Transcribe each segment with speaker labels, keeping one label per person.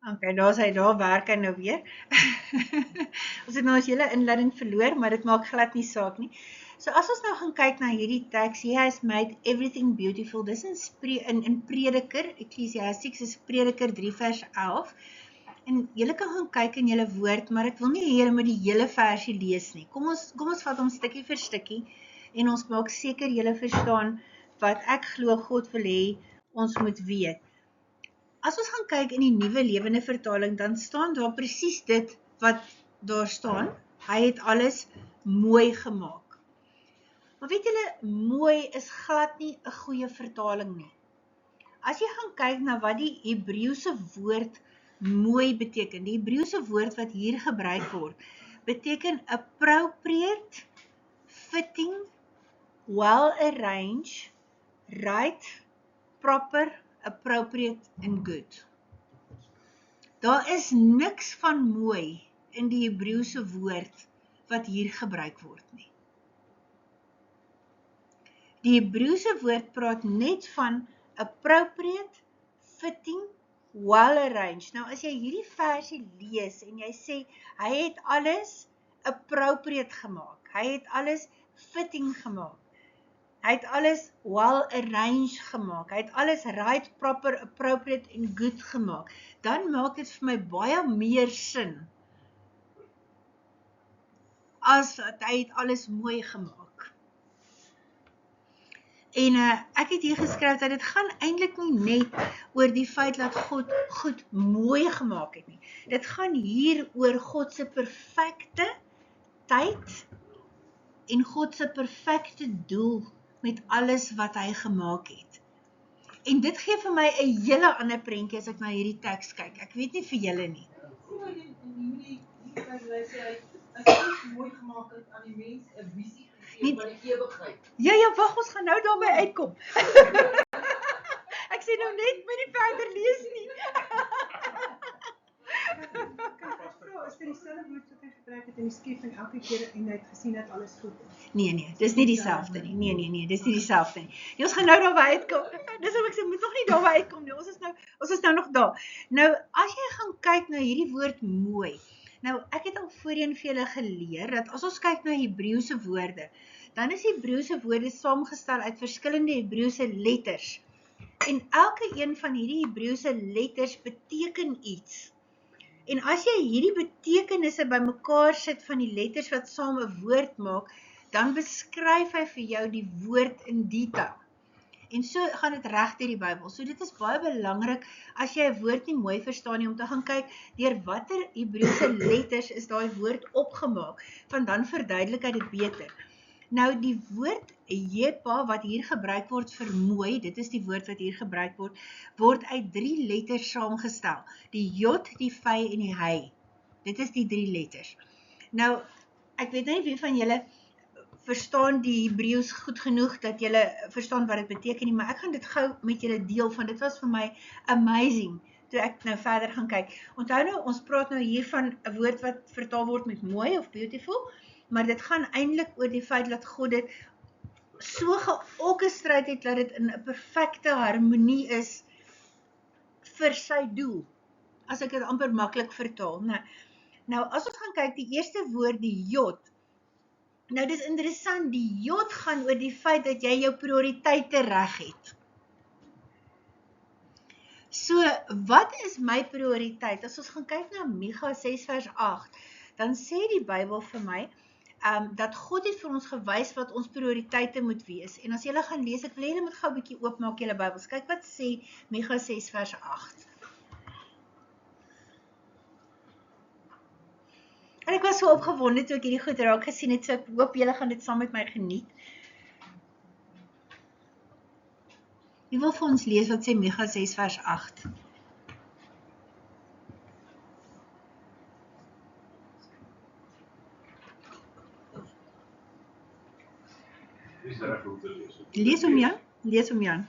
Speaker 1: Okay, daar werk hy nou weer. Ons het nou ons hele inleiding verloor, maar dit maak glad nie saak nie. So as ons nou gaan kyk na hierdie teks, He has made everything beautiful. Dis in Prediker, Ecclesiastes is Prediker 3 vers 11. En julle kan gaan kyk in julle woord, maar ek wil nie hê julle moet die hele versie lees nie. Kom ons vat hom stukkie vir stukkie en ons maak seker julle verstaan wat ek glo God wil hê ons moet weet. As ons gaan kyk in die Nuwe Lewende Vertaling, dan staan daar presies dit wat daar staan. Hy het alles mooi gemaak. Maar weet julle, mooi is glad nie 'n goeie vertaling nie. As jy gaan kyk na wat die Hebreëse woord mooi beteken, die Hebreëse woord wat hier gebruik word, beteken appropriate, fitting, well arranged, right, proper, appropriate and good. Daar is niks van mooi in die Hebreëse woord wat hier gebruik word nie. Die Hebreëse woord praat net van appropriate, fitting, well arranged. Nou as jy hierdie versie lees en jy sê, hy het alles appropriate gemaak, hy het alles fitting gemaak, hy het alles well arranged gemaak, hy het alles right, proper, appropriate en good gemaak, dan maak dit vir my baie meer sin as hy het alles mooi gemaak. En ek het hier geskryf dat dit gaan eintlik nie net oor die feit dat God goed mooi gemaak het nie. Dit gaan hier oor God se perfekte tyd en God se perfekte doel met alles wat hy gemaak het. En dit gee vir my 'n hele ander prentjie as ek na hierdie teks kyk. Ek weet nie vir julle nie.
Speaker 2: As jy mooi gemaak het aan die mens 'n visie gegee van die ewigheid.
Speaker 1: Ja, wag, ons gaan nou daarby uitkom. Ek sê nou net my nie verder lees nie.
Speaker 3: Is dit dieselfde woord wat hy gebruik het in die skepping elke keer en hy het gesien dat alles goed is?
Speaker 1: Nee, dis nie dieselfde nie. Nee, dis nie dieselfde nie. Ons gaan nou daarby uitkom. Dis wat ek sê, moet nog nie daarby uitkom nie. Ons is nou nog daar. Nou, as jy gaan kyk na hierdie woord mooi. Nou, ek het al voorheen vir julle geleer dat as ons kyk na Hebreëse woorde, dan is Hebreëse woorde saamgestel uit verskillende Hebreëse letters. En elke een van hierdie Hebreëse letters beteken iets. En as jy hierdie betekenisse bymekaar sit van die letters wat saam 'n woord maak, dan beskryf hy vir jou die woord in detail. En so gaan dit reg deur die Bybel. So dit is baie belangrik as jy 'n woord nie mooi verstaan nie, om te gaan kyk deur watter Hebreëse letters is daai woord opgemaak, want dan verduidelik hy dit beter. Nou die woord Jepa wat hier gebruik word vir mooi, dit is die woord wat hier gebruik word uit 3 letters saamgestel. Die Jod, die Vy en die Hy. Dit is die 3 letters. Nou, ek weet nie wie van julle verstaan die Hebreëus goed genoeg dat julle verstaan wat dit beteken nie, maar ek gaan dit gou met julle deel van. Dit was vir my amazing toe ek nou verder gaan kyk. Onthou nou, ons praat nou hier van 'n woord wat vertaal word met mooi of beautiful, maar dit gaan eintlik oor die feit dat God dit so georkestreer het dat dit in 'n perfekte harmonie is vir sy doel. As ek dit amper maklik vertaal. Nou as ons gaan kyk, die eerste woord, die Jod. Nou dis interessant, die Jod gaan oor die feit dat jy jou prioriteite reg het. So, wat is my prioriteit? As ons gaan kyk na Micha 6 vers 8, dan sê die Bybel vir my, dat God het vir ons gewys wat ons prioriteite moet wees. En as julle gaan lees, ek wil julle moet gou 'n bietjie oopmaak julle Bybels. Kyk wat sê Micha 6 vers 8. En ek was so opgewonde toe ek hierdie goed raak gesien het, so ek hoop julle gaan dit saam met my geniet. Wie wil vir ons lees wat sê Micha 6 vers 8? Lees om Jan.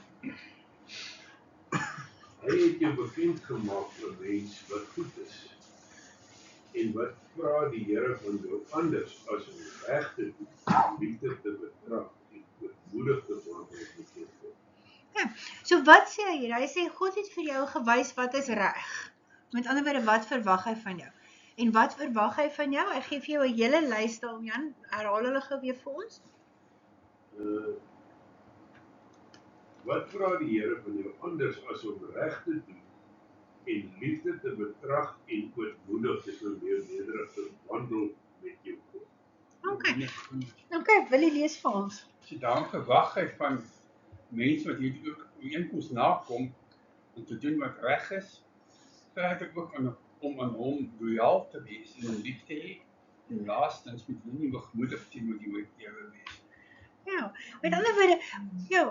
Speaker 4: Hy het jou bekend gemaak vir mens wat goed is. En wat vra die Here van jou anders as om reg te doen, liefde te betrag en ootmoedig te word met jou.
Speaker 1: Ja, so wat sê hy hier? Hy sê God het vir jou gewys wat is reg. Met ander woorde, wat verwag hy van jou? En wat verwag hy van jou? Hy gee vir jou 'n hele lys daar, Jan, herhaal hulle gou weer vir ons.
Speaker 4: Wat vra die Here van jou anders as om reg te doen en liefde te betrag en ootmoedig is om meer nederig te wandel met jou God?
Speaker 1: Okay, wil jy lees vir ons?
Speaker 5: As jy daarom gewag het van mense wat hierdie ook ooreenkoms nakom om te doen wat reg is, vraag ek ook om aan hom loyaal te wees en hom lief te hê. En laastens moet jy nie hoogmoedig teenoor die Here wees.
Speaker 1: Ja, met ander woorde, ja,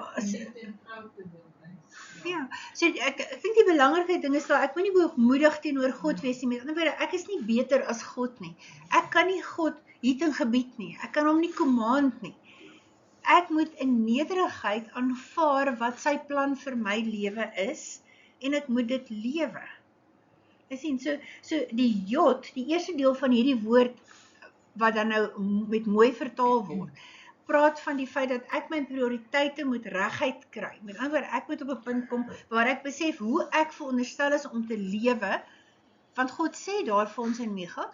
Speaker 1: so ek dink die belangrike ding is dat ek moet nie hoogmoedig teenoor God wees nie. Met ander woorde, ek is nie beter as God nie. Ek kan nie God hier in gebied nie. Ek kan hom nie command nie. Ek moet in nederigheid aanvaar wat sy plan vir my lewe is en ek moet dit lewe. Jy sien, so die jot, die eerste deel van hierdie woord wat dan nou met mooi vertaal word, praat van die feit dat ek my prioriteite moet reguit kry. Met ander woorde, ek moet op 'n punt kom waar ek besef hoe ek veronderstel is om te lewe, want God sê daar vir ons in Micha,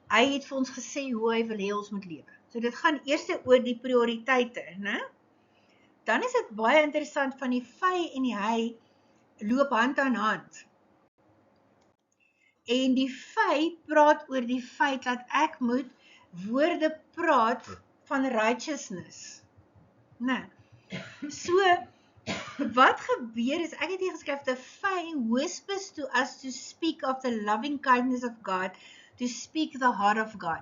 Speaker 1: hy het vir ons gesê hoe hy wil hê ons moet lewe. So dit gaan eers oor die prioriteite, né? Dan is dit baie interessant van die vy en die hy loop hand aan hand. En die vy praat oor die feit dat ek moet woorde praat van righteousness. Nee. So, wat gebeur is, ek het hier geskryf, the vy whispers to us to speak of the loving kindness of God, to speak the heart of God.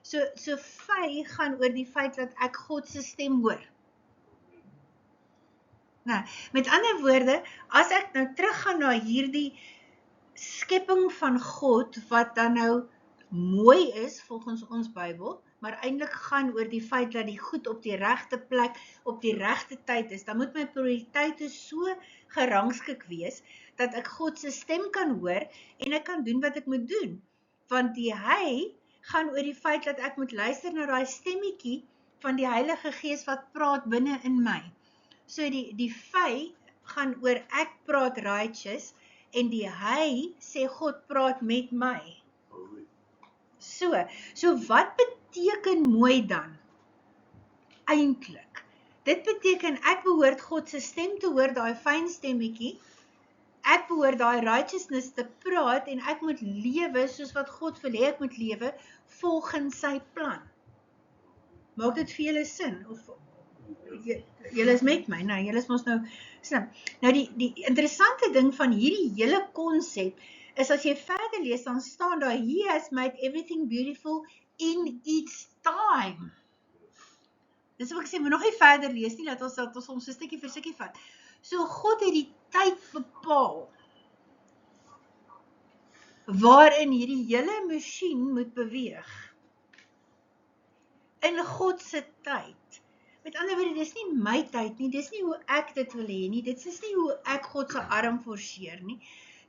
Speaker 1: So vy gaan oor die feit dat ek God se stem hoor. Nou, met ander woorde, as ek nou teruggaan na hierdie skepping van God, wat dan nou mooi is, volgens ons Bybel, maar eintlik gaan oor die feit dat die goed op die regte plek, op die regte tyd is, dan moet my prioriteite so gerangskik wees, dat ek God se stem kan hoor, en ek kan doen wat ek moet doen. Want die hy gaan oor die feit dat ek moet luister na daai stemmetjie van die Heilige Gees wat praat binne in my. So die vy gaan oor ek praat righteous, en die hy sê God praat met my. So wat beteken mooi dan? Eintlik. Dit beteken ek behoort God se stem te hoor, daai fyn stemmetjie. Ek behoort daai righteousness te praat en ek moet lewe soos wat God wil hê ek moet lewe volgens sy plan. Maak dit vir julle sin? Of julle is met my, nou, julle is mos nou slim. Nou die interessante ding van hierdie hele konsep is as jy verder lees, dan staan daar, He has made everything beautiful in its time. Dis wat ek sê, moet nog nie verder lees nie, dat ons so stukkie vir stukkie vat. So God het die tyd bepaal, waarin hierdie hele masjien moet beweeg. In God se tyd. Met ander woorde, dis nie my tyd nie, dis nie hoe ek dit wil hê nie, dit is nie hoe ek God se arm forceer nie.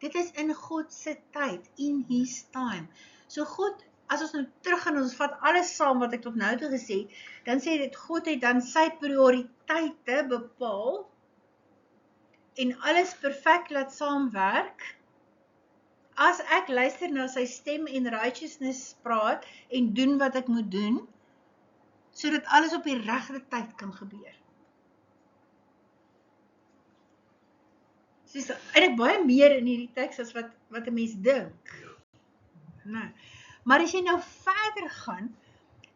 Speaker 1: Dit is in God se tyd, in His time. So God, as ons nou terug gaan, ons vat alles saam wat ek tot nou toe gesê, dan sê dit, God het dan sy prioriteite bepaal, en alles perfek laat saamwerk, as ek luister na sy stem en righteousness praat, en doen wat ek moet doen, sodat alles op die regte tyd kan gebeur. So is eintlik baie meer in hierdie teks as wat 'n mens dink. Nou, maar as jy nou verder gaan,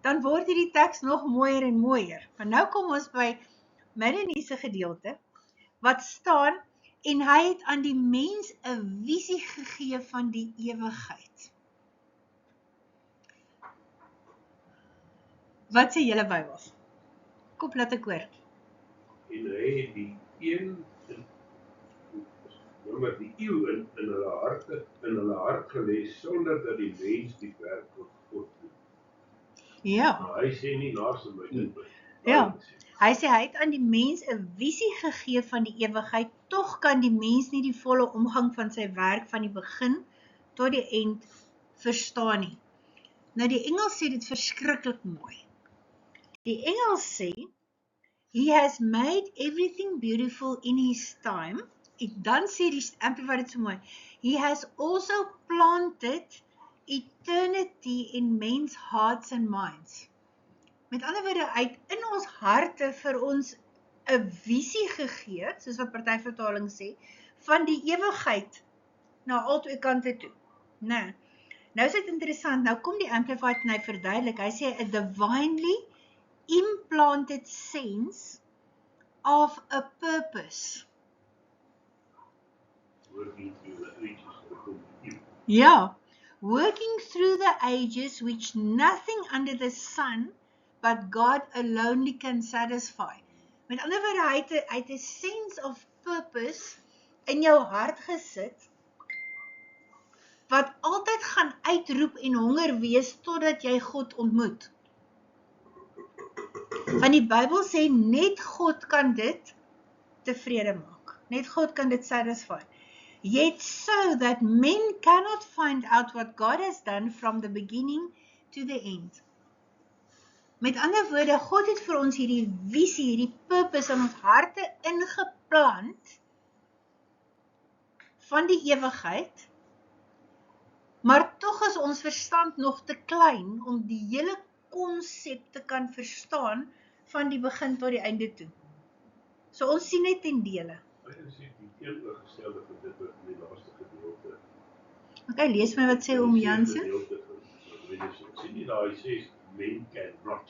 Speaker 1: dan word hierdie teks nog mooier en mooier. Want nou kom ons by midde in hierdie gedeelte, wat staan, en hy het aan die mens 'n visie gegee van die ewigheid. Wat sê julle Bybels? Kom, laat ek hoor.
Speaker 4: En hy het die eeu in hulle hart gelê, sonder dat die mens die werk van God doen.
Speaker 1: Ja.
Speaker 4: Maar hy sê nie naaste my dit.
Speaker 1: Ja. Hy sê, hy het aan die mens 'n visie gegee van die ewigheid, tog kan die mens nie die volle omgang van sy werk van die begin tot die eind verstaan nie. Nou die Engels sê dit verskriklik mooi. Die Engels sê, He has made everything beautiful in His time, dan sê die Amplified dit so mooi, He has also planted eternity in men's hearts and minds. Met ander woorde, hy het in ons harte vir ons 'n visie gegee, soos wat party vertaling sê, van die ewigheid na al twee kante toe. Nou is dit interessant, nou kom die Amplified en hy verduidelik, hy sê, a divinely implanted sense of a purpose.
Speaker 4: Working through the ages to come to you.
Speaker 1: Ja, working through the ages which nothing under the sun but God alone can satisfy. Met ander woorde, hy het 'n sense of purpose in jou hart gesit, wat altyd gaan uitroep en honger wees, totdat jy God ontmoet. Want die Bybel sê, net God kan dit tevrede maak. Net God kan dit satisfy. Yet so that men cannot find out what God has done from the beginning to the end. Met ander woorde, God het vir ons hierdie visie, hierdie purpose in ons harte ingeplant van die ewigheid, maar tog is ons verstand nog te klein om die hele konsep te kan verstaan van die begin tot die einde toe. So ons sien net ten dele.
Speaker 4: Hy sê die teenoorgestelde van dit wat in die laaste gedeelte.
Speaker 1: Okay, lees my wat sê oom Jansen.
Speaker 4: Sien jy daar, hy sê, men cannot.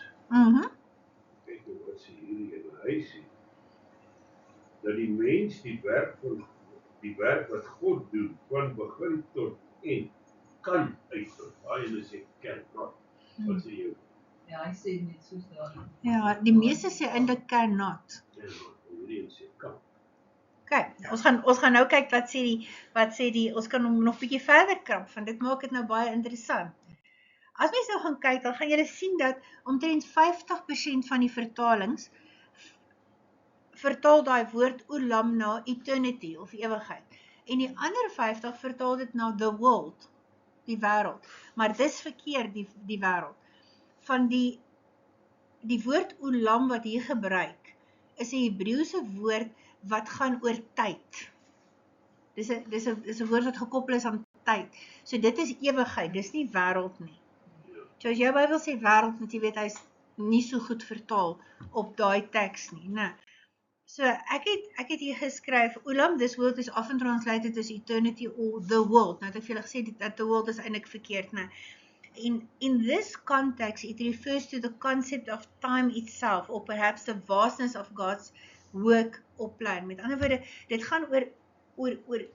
Speaker 4: Kyk nou wat sê hierdie en hy sê, dat die mens die werk wat God doen, van begin tot eind, kan uitvoer. Daai ene sê cannot. Wat sê jy?
Speaker 2: Ja, hy sê net soos daar.
Speaker 1: Ja, die meeste sê eintlik cannot.
Speaker 4: Cannot. Hierdie een sê kan.
Speaker 1: Okay, ons gaan nou kyk wat sê die, ons kan hom nog bietjie verder krap, want dit maak dit nou baie interessant. As mens nou gaan kyk, dan gaan julle sien dat omtrent 50% van die vertalings vertaal daai woord olam na eternity of ewigheid. En die ander 50 vertaal dit na the world, die wêreld. Maar dis verkeerd, die wêreld. Van die woord olam wat hier gebruik, is 'n Hebreëse woord wat gaan oor tyd. Dis 'n woord wat gekoppel is aan tyd. So dit is ewigheid, dis nie wêreld nie. So as jou Bybel sê wêreld, want jy weet hy is nie so goed vertaal op daai teks nie, né? So ek het hier geskryf, Olam, this word is often translated as eternity or the world. Nou het ek vir julle gesê dat the world is eintlik verkeerd, né? In this context, it refers to the concept of time itself, or perhaps the vastness of God's work or plan. Met ander woorde, dit gaan oor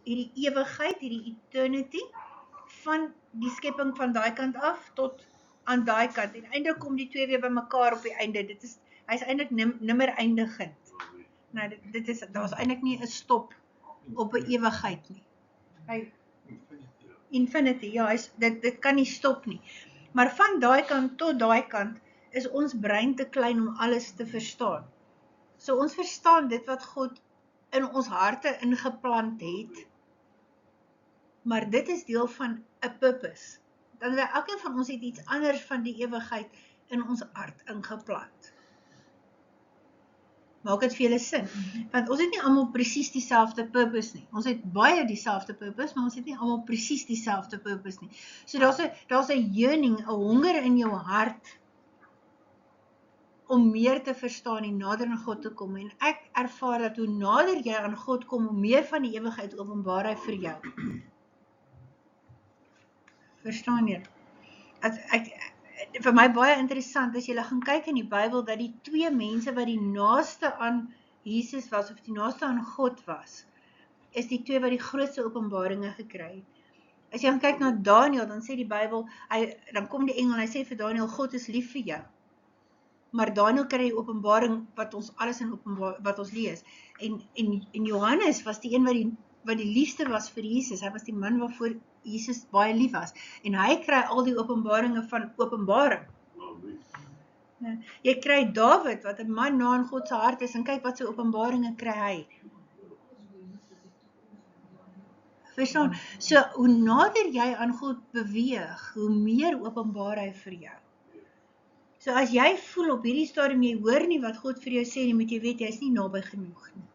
Speaker 1: hierdie ewigheid, hierdie eternity, van die skepping van daai kant af, tot aan daai kant, en eintlik kom die twee weer by mekaar op die einde, hy is eintlik nimmer eindigend. Nou, daar is eintlik nie 'n stop op 'n ewigheid nie. Infinity, ja, dit kan nie stop nie. Maar van daai kant tot daai kant, is ons brein te klein om alles te verstaan. So ons verstaan dit wat God in ons harte ingeplant het, maar dit is deel van 'n purpose. Dan elkeen van ons het iets anders van die ewigheid in ons hart ingeplant. Maak dit vir julle sin? Want ons het nie almal presies dieselfde purpose nie. Ons het baie dieselfde purpose, maar ons het nie almal presies dieselfde purpose nie. So daar's 'n yearning, 'n honger in jou hart om meer te verstaan en nader aan God te kom. En ek ervaar dat hoe nader jy aan God kom, hoe meer van die ewigheid openbaar hy vir jou. Verstaan jy? Vir my baie interessant, as jy gaan kyk in die Bybel, dat die twee mense wat die naaste aan Jesus was, of die naaste aan God was, is die twee wat die grootste openbaringe gekry het. As jy gaan kyk na Daniel, dan sê die Bybel, dan kom die engel en hy sê vir Daniel, God is lief vir jou. Maar Daniel kry die openbaring wat ons alles in wat ons lees. En Johannes was die een wat die liefste was vir Jesus. Hy was die man waarvoor Jesus baie lief was. En hy kry al die openbaringe van openbaring. Ja, jy kry Dawid, wat 'n man na in God se hart is, en kyk wat sy openbaringe kry hy. Verstaan? So, hoe nader jy aan God beweeg, hoe meer openbaar hy vir jou. So as jy voel op hierdie stadium, jy hoor nie wat God vir jou sê nie, moet jy weet, jy is nie naby genoeg nie.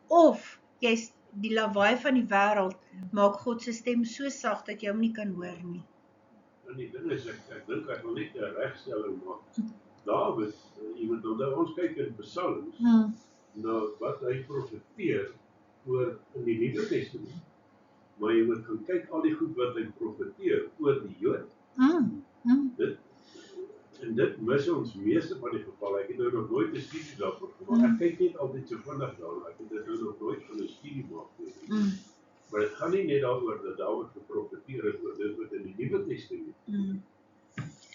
Speaker 1: Of, jy's die lawaai van die wêreld maak God se stem so sag dat jy hom nie kan hoor nie.
Speaker 4: En die ding is, ek dink ek wil net 'n regstelling maak. Dawid, jy moet onthou, ons kyk in Psalms, na wat hy profeteer oor in die Nuwe Testament. Maar jy moet gaan kyk al die goed wat hy profeteer oor die Jood. Dit mis ons meeste van die geval. Ek het nou nog nooit 'n studie daarvoor gemaak. Ek kyk net altyd so vinnig daarna. Ek het dit nou nog nooit van 'n studie maak nie. Maar dit gaan nie net daaroor dat Dawid geprofeteer het oor dit wat in die Nuwe Testament.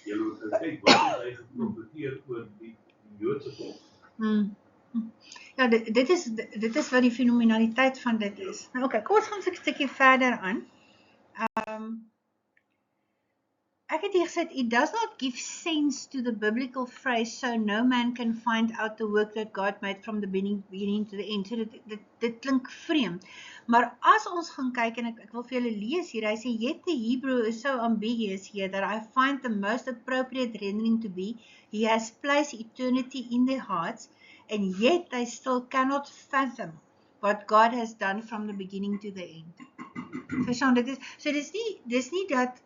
Speaker 4: Jy moet gaan kyk wat het hy geprofeteer oor die Joodse volk.
Speaker 1: Ja, dit is wat die fenomenaliteit van dit is. Nou oké, kom ons gaan so 'n stukkie verder aan. Ek het hier gesê, it does not give sense to the biblical phrase, so no man can find out the work that God made from the beginning to the end. So dit klink vreemd. Maar as ons gaan kyk, en ek wil vir julle lees hier, hy sê, yet the Hebrew is so ambiguous here that I find the most appropriate rendering to be, he has placed eternity in their hearts, and yet they still cannot fathom what God has done from the beginning to the end. Verstaan, dis nie dat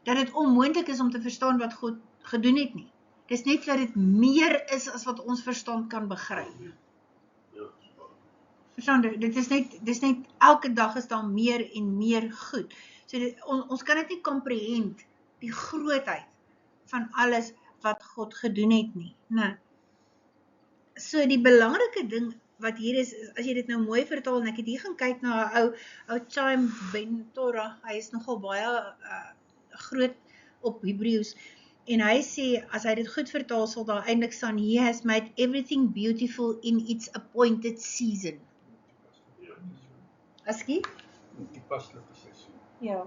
Speaker 1: dit onmoontlik is om te verstaan wat God gedoen het nie. Dis net dat dit meer is as wat ons verstand kan begryp. Verstaan, dit is net elke dag is daar meer en meer goed. So ons kan dit nie comprehend, die grootheid van alles wat God gedoen het nie. Nou, so die belangrike ding wat hier is, as jy dit nou mooi vertaal, en ek het hier gaan kyk na 'n ou Chaim Ben Torah, hy is nogal baie groot op Hebreëus, en hy sê, as hy dit goed vertaal, sal daar eintlik staan, he has made everything beautiful in its appointed season. Askie?
Speaker 5: Die paslike seisoen.
Speaker 1: Ja.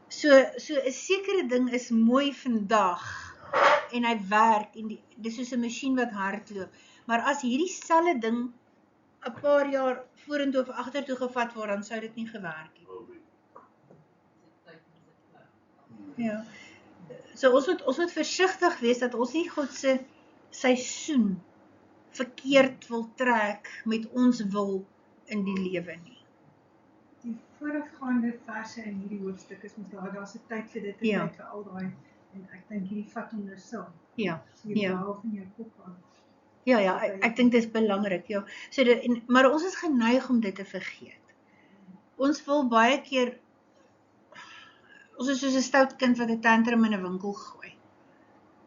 Speaker 1: So 'n sekere ding is mooi vandag, en hy werk, en dis soos 'n masjien wat hardloop, maar as hierdie selfde ding 'n paar jaar vorentoe of agtertoe gevat word, dan sou dit nie gewerk het. Ja. So ons moet versigtig wees dat ons nie God se seisoen verkeerd wil trek met ons wil in die lewe nie.
Speaker 3: Die voorafgaande verse in hierdie hoofstuk is mos daar's 'n tyd vir dit en
Speaker 1: Ja.
Speaker 3: tyd vir al daai, en ek dink hierdie vat hom nou saam.
Speaker 1: Ja,
Speaker 3: So jy
Speaker 1: ja.
Speaker 3: behalwe in jou kop aan.
Speaker 1: Ja, ek dink dit is belangrik, ja. So maar ons is geneig om dit te vergeet. Ons wil baie keer, ons is soos 'n stout kind wat 'n tantrum in 'n winkel gooi.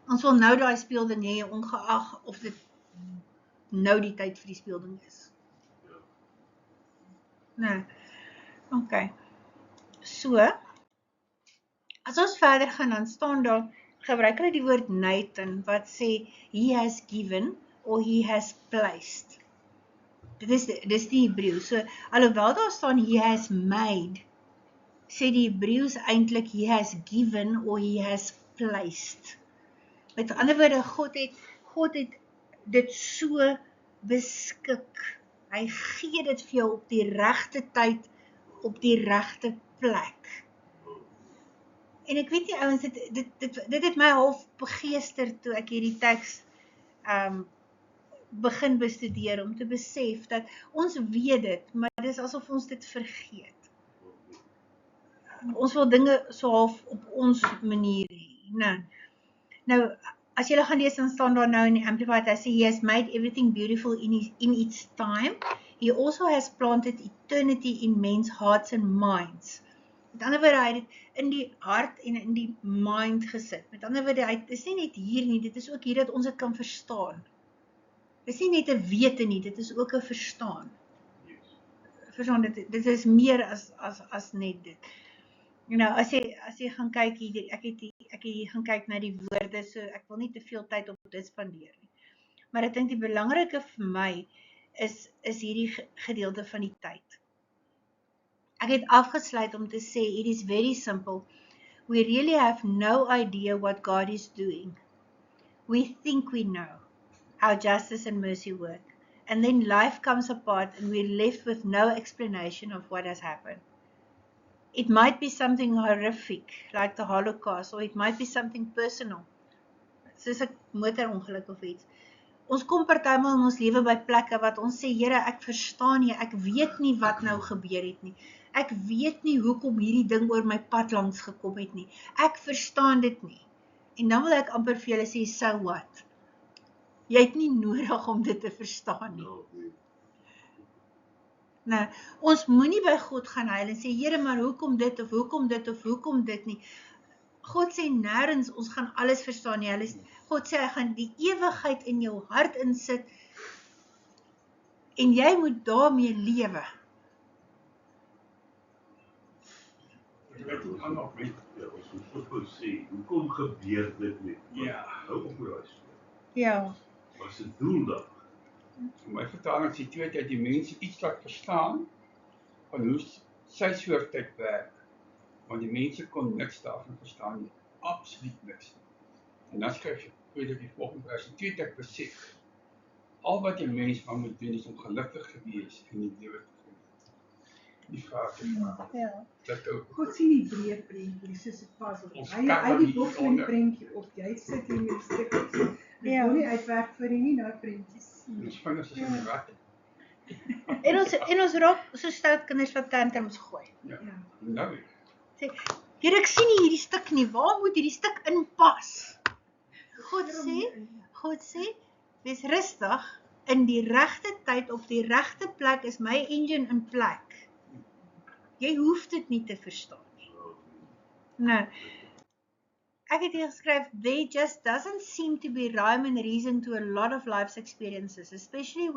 Speaker 1: Ons wil nou daai speelding hê, ongeag of dit nou die tyd vir die speelding is. Nee, okay. So, as ons verder gaan, dan staan daar, gebruik hulle die woord Nathan, wat sê, he has given, or he has placed. Dis die Hebreëus. So, alhoewel daar staan, he has made, sê die Hebreëus eintlik, he has given, or he has placed. Met ander woorde, God het dit so beskik. Hy gee dit vir jou op die regte tyd, op die regte plek. En ek weet nie, ouens, dit het my half begeester toe ek hierdie teks begin bestudeer, om te besef dat ons weet dit, maar dit is asof ons dit vergeet. Ons wil dinge so half op ons manier hê. Nou, as jy gaan lees, dan staan daar nou in die Amplified, hy sê, he has made everything beautiful in its time. He also has planted eternity in men's hearts and minds. Met ander woorde, hy het dit in die hart en in die mind gesit. Met ander woorde, dit is nie net hier nie, dit is ook hier dat ons dit kan verstaan. Dit is nie net 'n wete nie, dit is ook 'n verstaan. Verstaan, dit is meer as net dit. Nou, as jy gaan kyk hier, ek het hier gaan kyk na die woorde, so ek wil nie te veel tyd op dit spandeer nie. Maar ek dink die belangrike vir my is hierdie gedeelte van die tyd. Ek het afgesluit om te sê, it is very simple. We really have no idea what God is doing. We think we know how justice and mercy work. And then life comes apart and we're left with no explanation of what has happened. It might be something horrific, like the Holocaust, or it might be something personal, soos 'n motorongeluk of iets. Ons kom partymal in ons lewe by plekke wat ons sê, Here, ek verstaan nie, ek weet nie wat nou gebeur het nie. Ek weet nie hoekom hierdie ding oor my pad langs gekom het nie. Ek verstaan dit nie. En dan wil ek amper vir julle sê, so what? Jy het nie nodig om dit te verstaan nie. Nou, ons moenie by God gaan huil en sê, Here, maar hoekom dit of hoekom dit of hoekom dit nie. God sê nêrens, ons gaan alles verstaan nie. God sê, hy gaan die ewigheid in jou hart insit en jy moet daarmee lewe.
Speaker 5: Ek het aan op met.
Speaker 4: Ja, ons moet ook wel sê, hoekom gebeur dit met my?
Speaker 5: Ja.
Speaker 4: Hou op met daai storie.
Speaker 1: Ja.
Speaker 4: Wat is die doel daar?
Speaker 5: My vertaling sê twee dat die mense iets laat verstaan van hoe sy soort tyd werk. Want die mense kon niks daarvan verstaan nie. Absoluut niks. En dan skryf jy die volgende vers. Twee dat ek besef. Al wat die mens maar moet doen is om gelukkig te wees en die lewe te geniet. Die vraag is
Speaker 1: Ja.
Speaker 5: dat ook
Speaker 3: God sien die breë prentjie, soos 'n puzzle.
Speaker 5: Ons
Speaker 3: Hy
Speaker 5: kan
Speaker 3: die
Speaker 5: nie
Speaker 3: boks met die
Speaker 5: onder-
Speaker 3: prentjie op. Jy sit hier met die stukkies. Jy
Speaker 1: Ja.
Speaker 3: wil nie uitwerk vir nie, daai prentjies.
Speaker 5: ons vingers is in die rat.
Speaker 1: En ons raak so stout kinders wat tantrums gooi.
Speaker 5: Ja.
Speaker 3: Ja.
Speaker 5: Nou,
Speaker 1: Sê, Here, ek sien nie hierdie stuk nie, waar moet hierdie stuk inpas? God sê, wees rustig, in die regte tyd, op die regte plek is my engine in plek. Jy hoef dit nie te verstaan nie. Nou, ek het hier geskryf, there just doesn't seem to be rhyme and reason to a lot of life's experiences, especially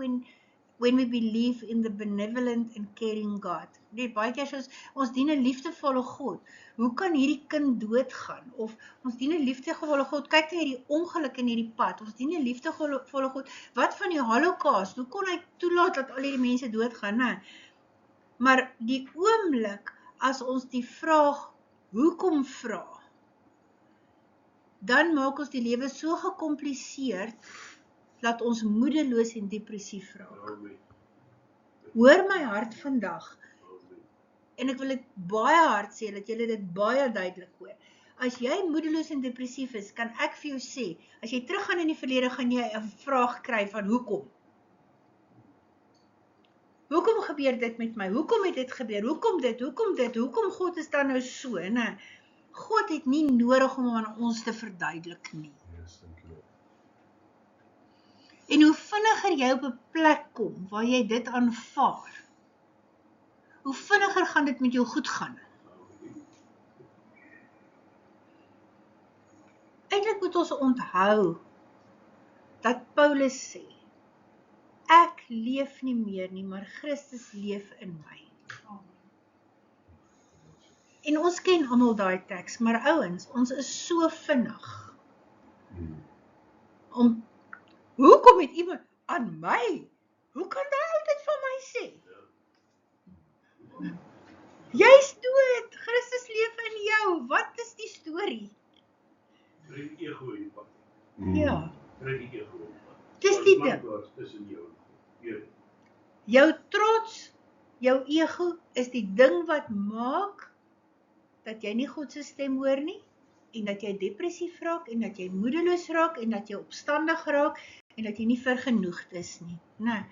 Speaker 1: when we believe in the benevolent and caring God. Nee, baie keer soos, ons dien 'n liefdevolle God. Hoe kan hierdie kind doodgaan? Of ons dien 'n liefdevolle God, kyk na hierdie ongeluk in hierdie pad. Ons dien 'n liefdevolle God. Wat van die Holocaust? Hoe kon hy toelaat dat al hierdie mense doodgaan? Nee. Maar die oomblik as ons die vraag hoekom vra, dan maak ons die lewe so gekompliseerd dat ons moedeloos en depressief raak. Hoor my hart vandag, en ek wil dit baie hard sê, dat julle dit baie duidelik hoor. As jy moedeloos en depressief is, kan ek vir jou sê, as jy teruggaan in die verlede, gaan jy 'n vraag kry van hoekom? Hoekom gebeur dit met my? Hoekom het dit gebeur? Hoekom dit? Hoekom God is dan nou so? Nee, God het nie nodig om aan ons te verduidelik nie. En hoe vinniger jy op 'n plek kom, waar jy dit aanvaar, hoe vinniger gaan dit met jou goed gaan. Eintlik moet ons onthou, dat Paulus sê, ek leef nie meer nie, maar Christus leef in my. En ons ken almal daai teks, maar ouens, ons is so vinnig. Hoekom het iemand aan my? Hoe kan daai altyd van my sê? Jy's dood, Christus leef in jou, wat is die storie?
Speaker 4: Kry die ego in die pad.
Speaker 1: Ja,
Speaker 4: Kry die ego in die pad.
Speaker 1: dis die ding.
Speaker 4: Wat tussen jou en God.
Speaker 1: Jou trots, jou ego, is die ding wat maak, dat jy nie God se stem hoor nie, en dat jy depressief raak, en dat jy moedeloos raak, en dat jy opstandig raak, en dat jy nie vergenoegd is nie. Nee,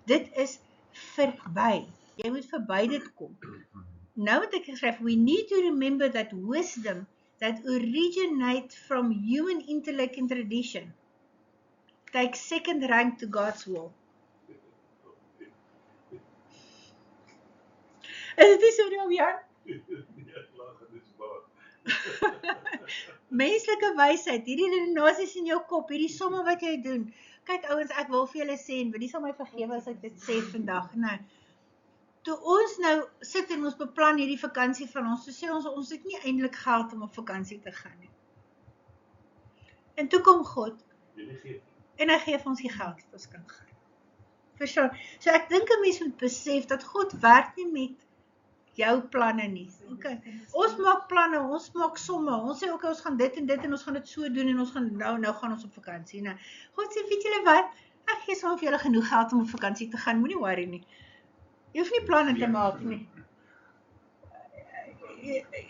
Speaker 1: dit is verby. Jy moet verby dit kom. Nou het ek geskryf, we need to remember that wisdom that originates from human intellect and tradition takes second rank to God's will. Is dit nie so nou, Jan?
Speaker 4: Ja, lag, dit is waar.
Speaker 1: Menslike wysheid, hierdie redenasies in jou kop, hierdie somme wat jy doen. Kyk ouens, ek wil vir julle sê, en wie sal my vergewe as ek dit sê vandag, nou. Toe ons nou sit en ons beplan hierdie vakansie van ons, toe sê ons het nie eintlik geld om op vakansie te gaan nie. En toe kom God, en hy gee vir ons die geld dat ons kan gaan. Verstaan? So ek dink 'n mens moet besef dat God werk nie met jou planne nie. Okay. Ons maak planne, ons maak somme, ons sê okay, ons gaan dit en ons gaan dit so doen en ons gaan nou gaan ons op vakansie. Nou, God sê, weet julle wat? Ek gee sommer vir julle genoeg geld om op vakansie te gaan, moenie worry nie. Jy hoef nie planne te maak nie.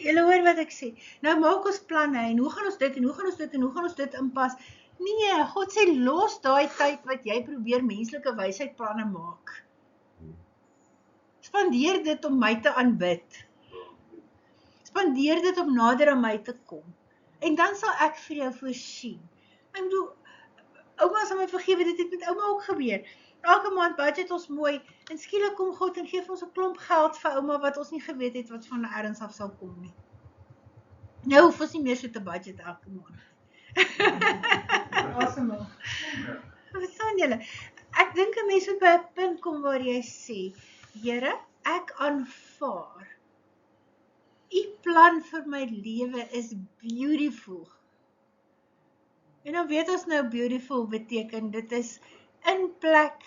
Speaker 1: Julle hoor wat ek sê. Nou maak ons planne en hoe gaan ons dit en hoe gaan ons dit en hoe gaan ons dit inpas? Nee, God sê los daai tyd wat jy probeer menslike wysheidplanne maak. Spandeer dit om my te aanbid. Spandeer dit om nader aan my te kom. En dan sal ek vir jou voorsien. Ek bedoel, ouma sal my vergewe, dit het met ouma ook gebeur. Elke maand budget ons mooi, en skielik kom God en geef ons 'n klomp geld vir ouma wat ons nie geweet het wat van elders af sal kom nie. Nou hoef ons nie meer so te budget elke maand.
Speaker 3: Asemhaal.
Speaker 1: Verstaan julle? Ek dink 'n mens moet by 'n punt kom waar jy sê, Here, ek aanvaar. U plan vir my lewe is beautiful. En dan weet ons nou beautiful beteken, dit is in plek,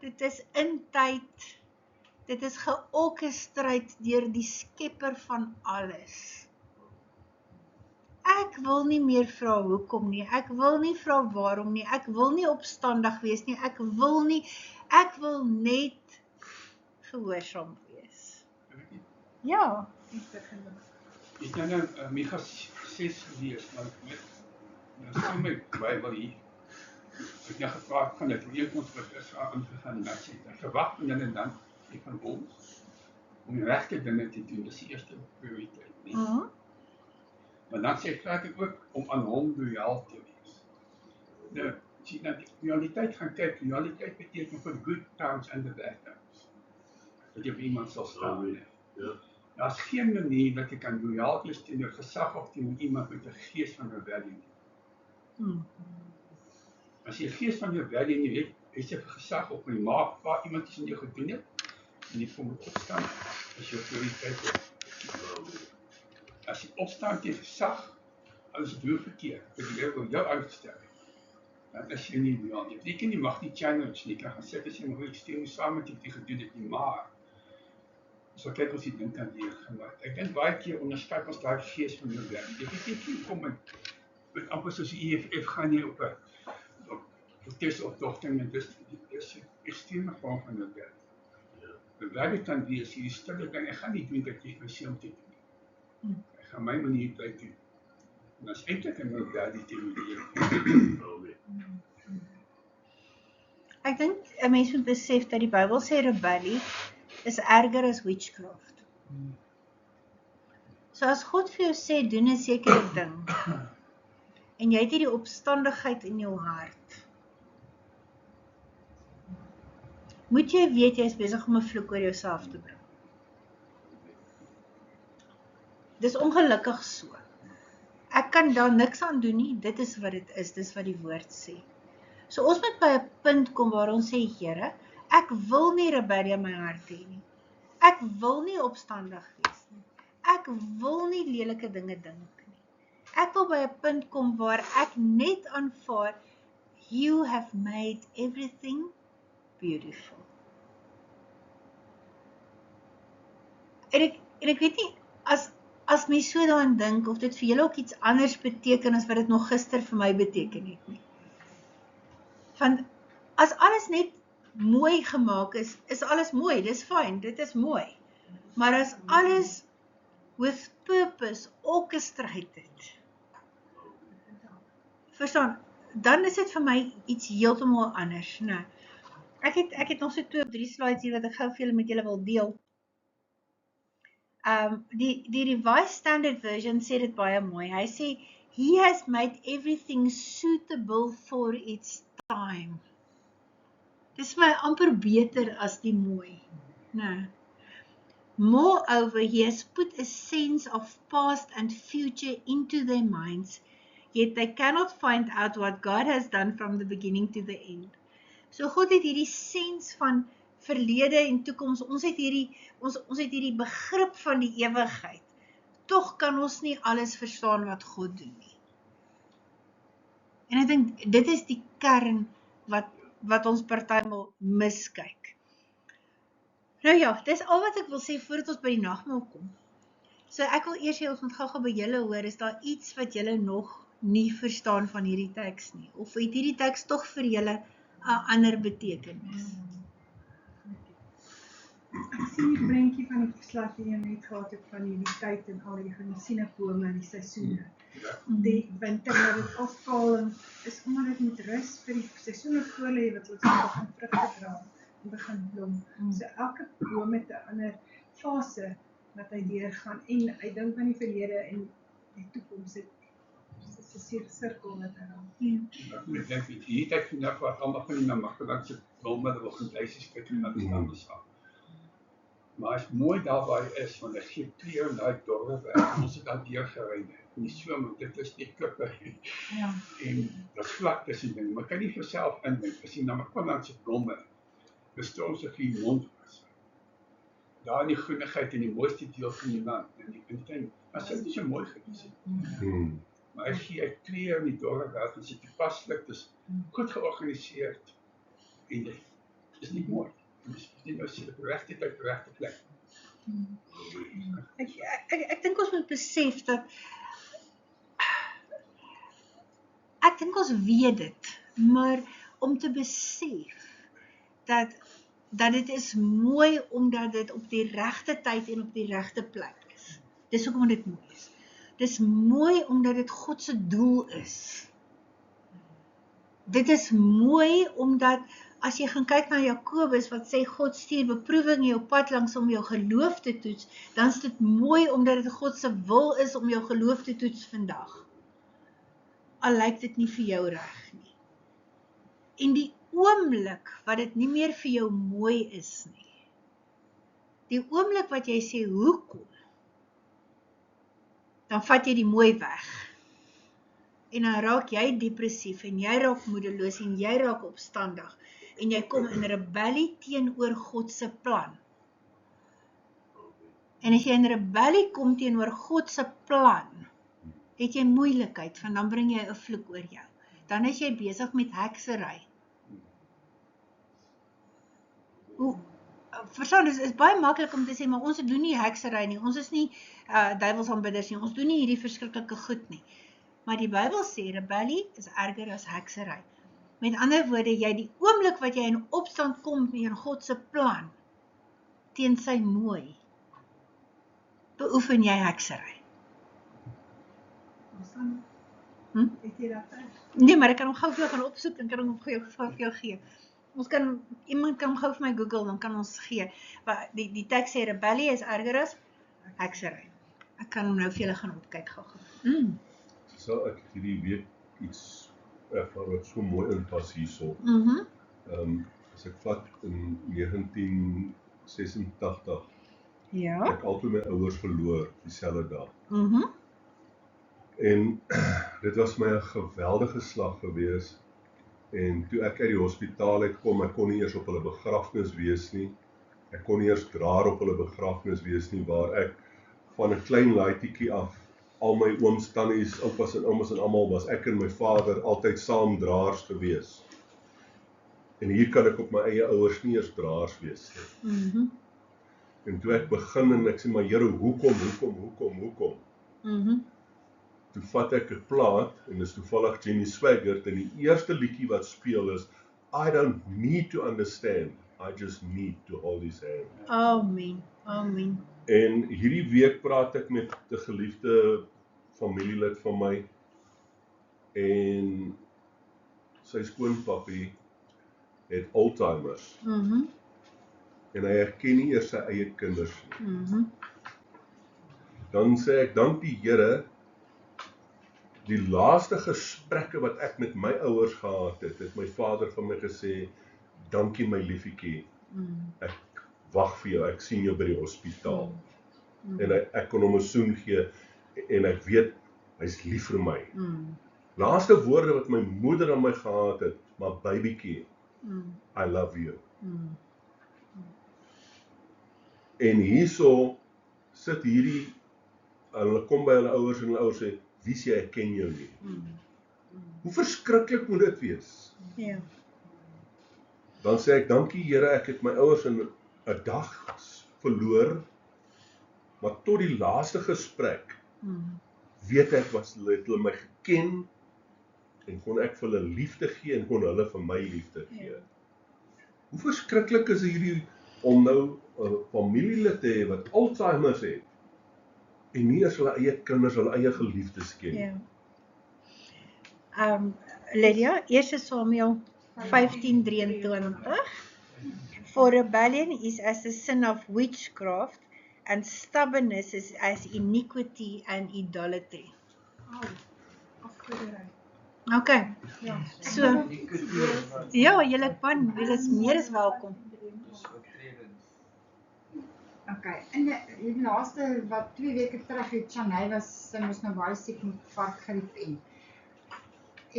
Speaker 1: dit is in tyd, dit is georkestreer deur die skepper van alles. Ek wil nie meer vra hoekom nie, ek wil nie vra waarom nie, ek wil nie opstandig wees nie, ek wil net gehoorsaam wees. Ja.
Speaker 5: Ek kan nou Micha 6 lees, maar ek weet, nou sê my Bybel hier, ek nou gevraag van dit, ooreenkoms wat Israel aangegaan, dat sê, verwag en dan van ons, om die regte dinge te doen, dis die eerste prioriteit, nie? Maar dan sê ek ook, om aan hom loyaal te wees. Nou, as jy na die realiteit gaan kyk, realiteit beteken vir good times and the bad times. Dat jy op iemand sal staan.
Speaker 4: Ja.
Speaker 5: Daar is geen manier dat jy kan loyaal wees teenoor gesag of teenoor iemand met 'n gees van rebellie nie. As jy 'n gees van rebellie nie het, is jy vir gesag op die maak waar iemand iets in jou gedoen het, en jy vir moet opstaan, as jy autoriteit het. As jy opstaan teen gesag, alles doen verkeerd, dat jy wil jou uitgestel het, dan is jy nie loyaal nie. Jy kan nie mag nie challenge nie, kan gaan sê, as jy nog iets stem saam met jy gedoen het nie, maar so kyk ons die ding kan leer gemaak. Ek dink baie keer onderskep ons daai gees van jou werk. Jy weet nie kom met amper soos die EFF gaan jy op 'n protesoptogting en dis ekstreme vorm van jou werk. Die werk kan wees hierdie stille ding, ek gaan nie doen dat jy my sê om te doen. Ek gaan my manier tyd doen. En as eintlik in my werk die teorie.
Speaker 1: Ek dink 'n mens moet besef dat die Bybel sê rebellie is erger as witchcraft. So as God vir jou sê, doen 'n sekere ding, en jy het hierdie opstandigheid in jou hart, moet jy weet, jy is besig om 'n vloek oor jouself te bring. Dis ongelukkig so. Ek kan daar niks aan doen nie, dit is wat dit is, dis wat die woord sê. So ons moet by 'n punt kom waar ons sê, Here, ek wil nie rebellie in my hart hê nie. Ek wil nie opstandig wees nie. Ek wil nie lelike dinge dink nie. Ek wil by 'n punt kom waar ek net aanvaar, you have made everything beautiful. En ek weet nie, as mens so daaraan dink, of dit vir julle ook iets anders beteken, as wat dit nog gister vir my beteken het nie. Want as alles net mooi gemaak is alles mooi, dis fyn, dit is mooi. Maar as alles with purpose orchestrated, verstaan, dan is dit vir my iets heeltemal anders. Nou, ek het nog so 2 of 3 slides hier wat ek gou vir julle met julle wil deel. Die Revised Standard Version sê dit baie mooi. Hy sê, He has made everything suitable for its time. Dis my amper beter as die mooi. Nou, moreover, He has put a sense of past and future into their minds, yet they cannot find out what God has done from the beginning to the end. So God het hierdie sens van verlede en toekoms, ons het hierdie begrip van die ewigheid. Tog kan ons nie alles verstaan wat God doen nie. En ek dink, dit is die kern wat ons partymal miskyk. Nou ja, dis al wat ek wil sê voordat ons by die nagmaal kom. So ek wil eers hê ons moet gou by julle hoor, is daar iets wat julle nog nie verstaan van hierdie teks nie? Of het hierdie teks tog vir julle 'n ander betekenis?
Speaker 3: Ek sien die prentjie van die verslag wat jy net gehad het van die tyd en al die sinebome en die seisoene. die winter wat dit afval en is omdat dit moet rus vir die seisoene voor lê wat hulle sal begin vrugte dra en begin blom. So elke boom het 'n ander fase wat hy deurgaan en hy dink aan die verlede en die toekoms het 'n sirkel wat hy raak.
Speaker 5: Ek dink die tyd vandag wat almal van die Namakwalandse blommiddel en lysies kyk en na die stande staan. Maar as mooi daarby is, want ek gee kleur in daai dorre weg, ons het daar deurgery in die somer, dit is die klippe
Speaker 1: Ja.
Speaker 5: en dat vlak tussen ding, maar kan nie vir jouself indink, as jy Namakwalandse blomme bestroomse vir die mond was. Daar in die groenigheid en die mooiste deel van die land, in die tuin, as dit nie so mooi gewees het. Maar as jy kleur in die dorre weg, dan is dit toepaslik, dit is goed georganiseerd en dit is nie mooi. Dis nie nou sê, op die regte tyd, op die regte plek.
Speaker 1: Ek dink ons moet besef dat ek dink ons weet dit, maar om te besef dat dit is mooi omdat dit op die regte tyd en op die regte plek is. Dis hoekom dit mooi is. Dis mooi omdat dit God se doel is. Dit is mooi omdat as jy gaan kyk na Jakobus wat sê God stuur beproewing in jou pad langs om jou geloof te toets, dan is dit mooi omdat dit God se wil is om jou geloof te toets vandag. Al lyk dit nie vir jou reg nie. En die oomblik wat dit nie meer vir jou mooi is nie, die oomblik wat jy sê hoekom, dan vat jy die mooi weg. En dan raak jy depressief en jy raak moedeloos en jy raak opstandig en jy kom in rebellie teenoor God se plan. En as jy in rebellie kom teenoor God se plan, het jy moeilikheid, want dan bring jy 'n vloek oor jou. Dan is jy besig met heksery. Verstaan, dit is baie maklik om te sê, maar ons doen nie heksery nie, ons is nie duiwelsaanbidders nie, ons doen nie hierdie verskriklike goed nie. Maar die Bybel sê, rebellie is erger as heksery. Met ander woorde, jy die oomblik wat jy in opstand kom teen God se plan, teen sy mooi, beoefen jy heksery.
Speaker 3: Het jy dat reg?
Speaker 1: Nee, maar ek kan hom gou vir jou gaan opsoek, en kan hom vir jou gee. Iemand kan hom gou vir my Google, dan kan ons gee. Maar die teks sê, rebellie is erger as heksery. Ek kan hom nou vir julle gaan opkyk gou.
Speaker 6: Sal ek hierdie week iets ervaar wat so mooi inpas hierso. As ek vat in 1986,
Speaker 1: Ja.
Speaker 6: ek altyd my ouers verloor dieselfde dag. En dit was my 'n geweldige slag gewees. En toe ek uit die hospitaal uitkom, ek kon nie eers op hulle begrafnis wees nie. Ek kon nie eers draer op hulle begrafnis wees nie, waar ek van 'n klein laaitjie af, al my ooms, tannies, oupas en oumas en almal was ek en my vader altyd saam draers gewees. En hier kan ek op my eie ouers nie eers draers wees nie. En toe ek begin en ek sê, maar Here, hoekom? Toe vat ek 'n plaat, en dis toevallig Jenny Swaggart, en die eerste liedjie wat speel is, I don't need to understand, I just need to hold his hand.
Speaker 1: Amen.
Speaker 6: En hierdie week praat ek met 'n geliefde familielid van my, en sy skoonpappie het Alzheimer's, en hy herken nie eers sy eie kinders nie. Dan sê ek, dank die Here, die laaste gesprekke wat ek met my ouers gehad het my vader van my gesê, dankie my liefiekie, ek wag vir jou, ek sien jou by die hospitaal. En ek kon hom 'n soen gee, en ek weet, hy's lief vir my. Laaste woorde wat my moeder aan my gehad het, maar babykie, I love you. En hierso sit hierdie, hulle kom by hulle ouers en hulle ouers sê, wie sê ek ken jou nie. Hoe verskriklik moet dit wees?
Speaker 1: Ja.
Speaker 6: Dan sê ek, dankie Here, ek het my ouers in 'n dag verloor, maar tot die laaste gesprek, weet ek, het hulle my geken, en kon ek vir hulle liefde gee, en kon hulle vir my liefde gee. Hoe verskriklik is hierdie, om nou 'n familielid te hê, wat Alzheimer's het, en nie as hulle eie kinders, hulle eie geliefdes ken.
Speaker 1: Ja. Lydia, 1 Samuel 15:23. For rebellion is as the sin of witchcraft, and stubbornness is as iniquity and idolatry.
Speaker 3: Afgoderry.
Speaker 1: Okay,
Speaker 3: Ja.
Speaker 1: so, ja, julle kan, julle is meer as welkom.
Speaker 7: Okay, en die laaste wat 2 weke terug het Chanay sy moes nou baie siek met varkgriep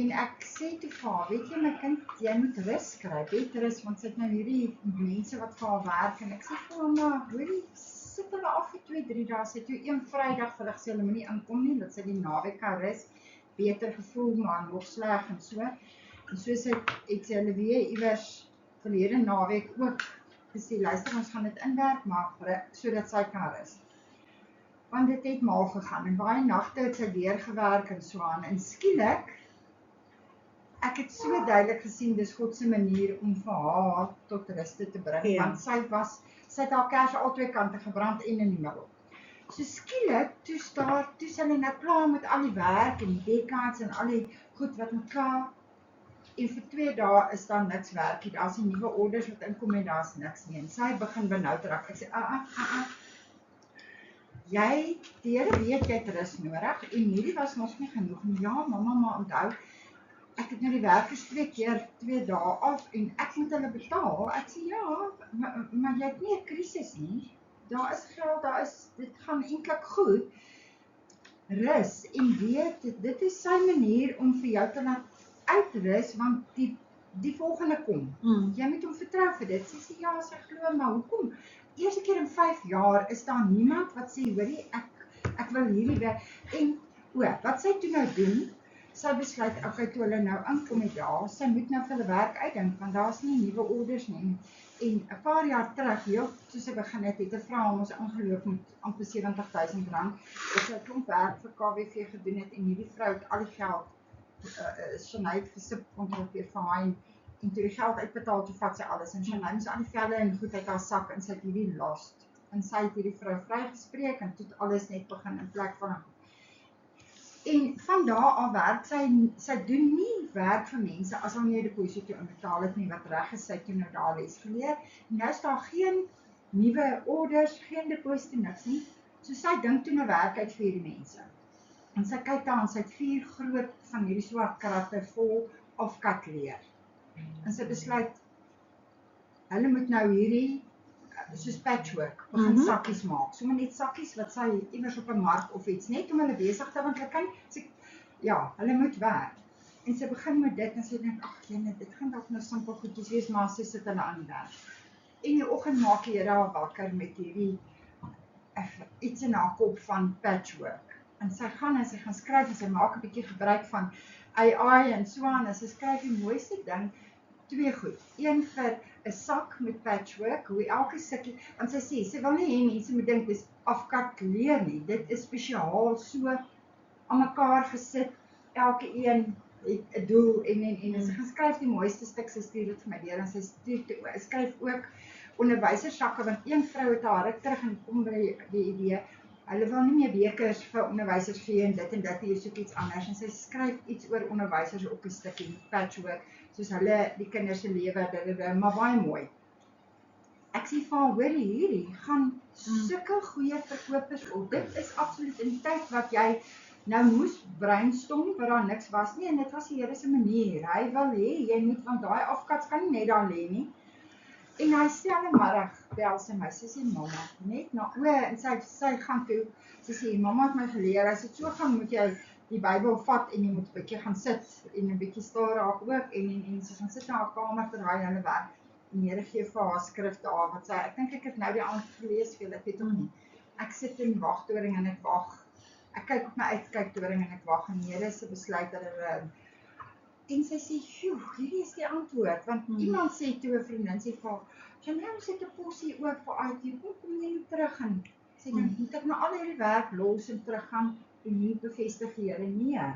Speaker 7: en ek sê toe vir haar, weet jy my kind, jy moet rus kry, bedrus, want sy het nou hierdie mense wat vir haar werk en ek sê vir haar, maar hoorie, sit hulle af vir 2-3 dae, sy het toe een Vrydag vir hulle gesê, hulle moet nie inkom nie, dat sy die naweek kan rus, beter gevoel, maar nog sleg en so sy het sy hulle weer iewers verlede naweek ook gesê, luister, ons gaan dit inwerk, maar sodat sy kan rus. Want dit het mal gegaan, en baie nagte het sy deurgewerk en so aan, en skielik, ek het so duidelik gesien, dis God se manier om vir haar tot ruste te bring, want sy het haar kers al 2 kante gebrand en in die middel. So skielik, toe sy nou klaar met al die werk en die dekkans en al die goed wat moet klaar, en vir 2 dae is daar niks werk, daar is die nuwe orders wat inkom en daar is niks nie, en sy begin benoud raak, ek sê, jy, die Here weet jy het rus nodig, en hierdie was nog nie genoeg, en ja, mama, maar onthou, ek het nou die werkers 2 keer 2 dae af, en ek moet hulle betaal, ek sê, ja, maar jy het nie 'n krisis nie, daar is geld, dit gaan eintlik goed, rus, en weet, dit is sy manier om vir jou te laat uitrus, want die volgende kom. Jy moet hom vertrou vir dit. Sy sê, ja, sy glo, maar hoekom? Eerste keer in 5 jaar is daar niemand wat sê, hoorie, ek wil hierdie werk. En, wat sy toe nou doen, sy besluit, okay, toe hulle nou inkom met daar, sy moet nou vir hulle werk uitdink, want daar is nie nuwe orders nie. En 'n paar jaar terug, toe sy begin het 'n vrou ons aangeloop met amper R70,000, dat sy 'n klomp werk vir KWV gedoen het, en hierdie vrou het al die geld Chanay het gesip ongeveer vir haar en toe die geld uitbetaal, toe vat sy alles en Chanay moes al die velle en goed uit haar sak en sy het hierdie lost en sy het hierdie vrou vrygespreek en toe het alles net begin in plek van en van daar af werk sy doen nie werk vir mense as hulle nie 'n deposito inbetaal het nie wat reg is, sy het toe nou daar les geleer en nou is daar geen nuwe orders, geen deposito niks nie, so sy dink toe 'n werk uit vir hierdie mense. En sy kyk daar en sy het 4 groot van hierdie swart kratte vol afkat leer. En sy besluit, hulle moet nou hierdie, soos patchwork, begin sakkies maak. Sommer net sakkies wat sy iewers op 'n mark of iets, net om hulle besig te, want hulle kan, hulle moet werk. En sy begin met dit en sy dink, ag jene, dit gaan dalk nou simpel goedjies wees, maar sy sit hulle aan die werk. En die oggend maak die Here haar wakker met hierdie, iets in haar kop van patchwork. En sy gaan skryf en sy maak 'n bietjie gebruik van AI en so aan en sy skryf die mooiste ding, 2 goed. Een vir 'n sak met patchwork, hoe elke stukkie, want sy wil nie hê mense moet dink dis afkat leer nie. Dit is spesiaal so aan mekaar gesit, elke een het 'n doel en sy gaan skryf die mooiste stuk, sy stuur dit vir my deur en sy skryf ook onderwysersakke, want een vrou het haar ruk terug en kom by die idee, hulle wil nie meer bekers vir onderwysers gee en dit hier soek iets anders en sy skryf iets oor onderwysers op 'n stukkie patchwork, soos hulle die kinders se lewe, maar baie mooi. Ek sê vir haar, hoor hierdie, gaan sulke goeie verkopers op, dit is absoluut in die tyd wat jy nou moes brainstorm, waar daar niks was nie, en dit was die Here se manier, hy wil hê, jy moet, want daai afkats kan nie net daar lê nie, en hy selfe middag bel sy my, sy sê, mama, net na, en sy gaan toe, sy sê, mama het my geleer, hy sê, so gaan moet jy die Bybel vat, en jy moet 'n bietjie gaan sit, en 'n bietjie staar raak ook, en sy gaan sit in haar kamer, terwyl hulle werk, en die Here gee vir haar skrif daar, wat sy, ek dink ek het nou die aand gelees, vir ek weet ook nie, ek sit in die wagtoring en ek wag, ek kyk op my uitkyktoring en ek wag, en die Here se besluit dat en sy sê, hierdie is die antwoord, want iemand sê toe 'n vriendin sê vir haar, Chanay, ons het 'n posie ook vir IT, kom jy nie terug en sê, moet ek nou al hierdie werk los en teruggaan en nie bevestig die Here, nee,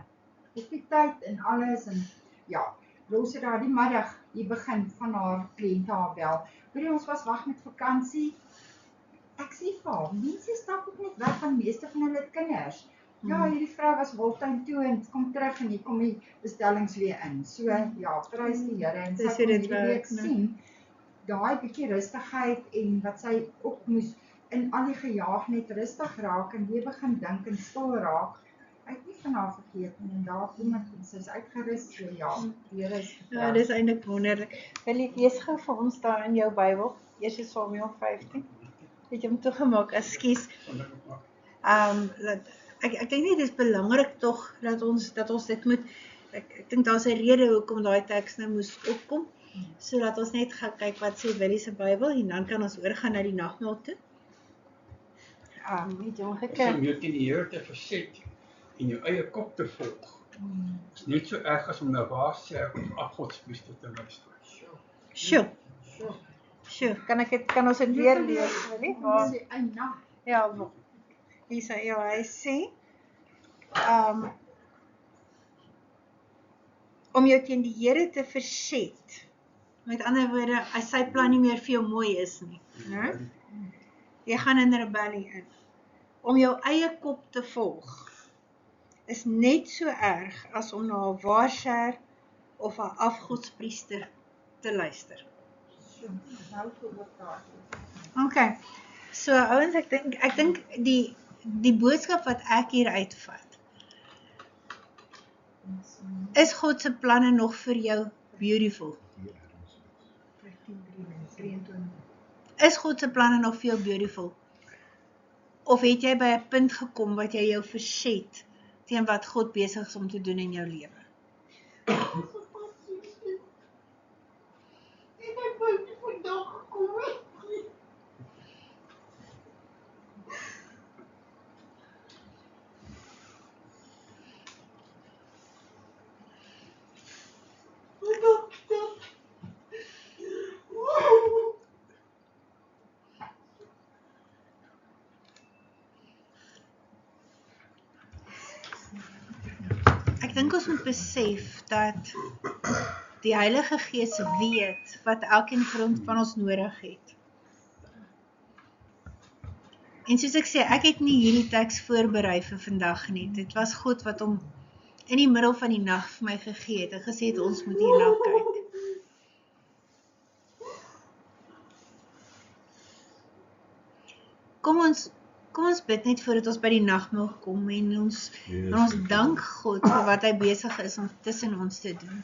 Speaker 7: op die tyd en alles en ja, los het daar die middag, die begin van haar kliënte haar bel, ons was wag met vakansie, ek sê vir haar, mense stap ook net weg van meeste van hulle het kinders. Ja, hierdie vrou was Wildtuin toe en kom terug en hier kom die bestellings weer in. So ja, prys die Here en sy
Speaker 1: Dis
Speaker 7: kon
Speaker 1: hoe dit
Speaker 7: hierdie week
Speaker 1: werk, né?
Speaker 7: sien daai bietjie rustigheid en wat sy ook moes in al die gejaag net rustig raak en weer begin dink en stil raak. Hy het nie van haar vergeet nie en daar kom ek en sy is uitgerus, so ja, die Here is
Speaker 1: Ja,
Speaker 7: getrou.
Speaker 1: dis eintlik wonderlik. Wil jy lees gou vir ons daar in jou Bybel, 1 Samuel 15. Het jy hom toegemaak, ekskuus. Ek dink nie, dit is belangrik tog dat ons dit moet, ek dink daar's 'n rede hoekom daai teks nou moes opkom, sodat ons net gaan kyk wat sê Willie se Bybel en dan kan ons oorgaan na die nagmaal toe. Het jy hom
Speaker 5: As
Speaker 1: gekry?
Speaker 5: om jou teen die Here te verset en jou eie kop te volg, is net so erg as om na waarsêg of afgodspriester te luister.
Speaker 1: Sjoe, kan ons dit weer lees, Willie? Waar?
Speaker 7: Sy eina.
Speaker 1: Ja, hy sê, om jou teen die Here te verset. Met ander woorde, as sy plan nie meer vir jou mooi is nie. Né? Jy gaan in rebellie in. Om jou eie kop te volg, is net so erg as om na 'n waarsêer of 'n afgodspriester te luister.
Speaker 7: So, nou voor daar.
Speaker 1: Okay, so ouens, ek dink die boodskap wat ek hier uitvat, is God se planne nog vir jou beautiful?
Speaker 3: 15:23.
Speaker 1: Is God se planne nog vir jou beautiful? Of het jy by 'n punt gekom wat jy jou verset teen wat God besig is om te doen in jou lewe? Ek dink ons moet besef dat die Heilige Gees weet wat elkeen van ons nodig het. En soos ek sê, ek het nie hierdie teks voorberei vir vandag nie. Dit was God wat hom in die middel van die nag vir my gegee het en gesê het ons moet hierna kyk. Kom ons bid net voordat ons by die nagmaal kom en ons dank God vir wat hy besig is om tussen ons te doen.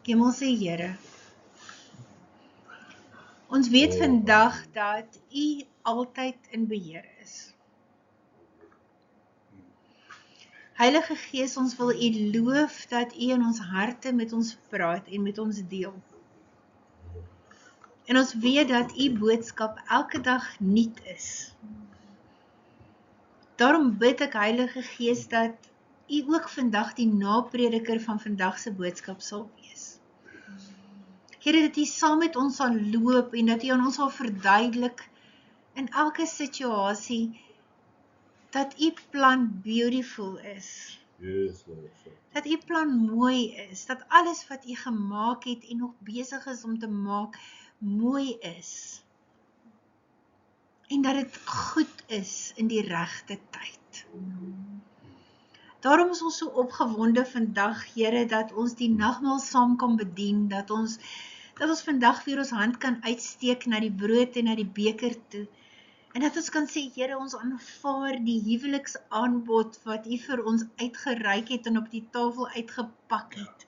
Speaker 1: Hemelse Here, ons weet vandag dat U altyd in beheer is. Heilige Gees, ons wil U loof dat U in ons harte met ons praat en met ons deel. En ons weet dat U boodskap elke dag nuut is. Daarom bid ek, Heilige Gees, dat U ook vandag die naprediker van vandag se boodskap sal wees. Here, dat U saam met ons sal loop en dat U aan ons sal verduidelik in elke situasie dat U plan beautiful is.
Speaker 6: Yes, Lord.
Speaker 1: Dat U plan mooi is, dat alles wat U gemaak het en nog besig is om te maak, mooi is. En dat dit goed is in die regte tyd. Daarom is ons so opgewonde vandag, Here, dat ons die nagmaal saam kan bedien, dat ons vandag weer ons hand kan uitsteek na die brood en na die beker toe, en dat ons kan sê, Here, ons aanvaar die huweliksaanbod wat U vir ons uitgereik het en op die tafel uitgepak het.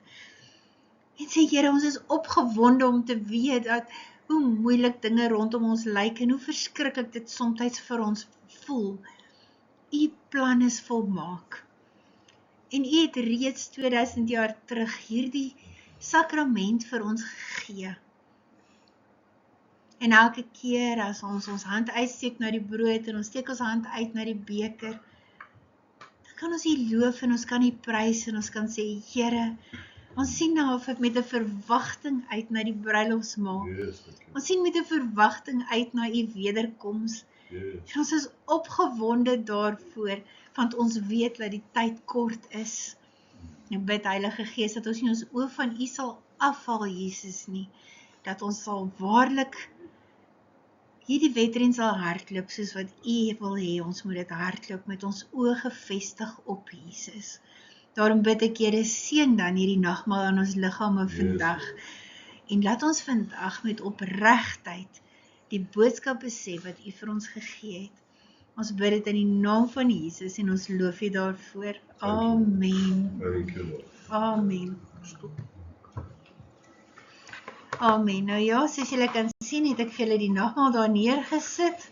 Speaker 1: En sê, Here, ons is opgewonde om te weet dat hoe moeilik dinge rondom ons lyk en hoe verskriklik dit soms vir ons voel. U plan is volmaak. En U het reeds 2000 jaar terug hierdie sakrament vir ons gegee. En elke keer as ons hand uitsteek na die brood en ons steek ons hand uit na die beker, dan kan ons U loof en ons kan U prys en ons kan sê, Here, ons sien nou of ek met 'n verwagting uit na die bruilofsmaal.
Speaker 6: Yes,
Speaker 1: Ons sien met 'n verwagting uit na U wederkoms.
Speaker 6: yes.
Speaker 1: En ons is opgewonde daarvoor, want ons weet dat die tyd kort is. En bid, Heilige Gees, dat ons nie ons oë van U sal afhaal, Jesus, nie. Dat ons sal waarlik hierdie wedren sal hardloop soos wat U wil hê ons moet dit hardloop met ons oë gefestig op Jesus. Daarom bid ek Here, seën dan hierdie nagmaal aan ons liggame vandag. En laat ons vandag met opregtheid die boodskap besef wat U vir ons gegee het. Ons bid dit in die naam van Jesus en ons loof U daarvoor. Amen.
Speaker 6: Thank you, Lord.
Speaker 1: Amen. Amen. Nou ja, soos julle kan sien, het ek vir julle die nagmaal daar neergesit.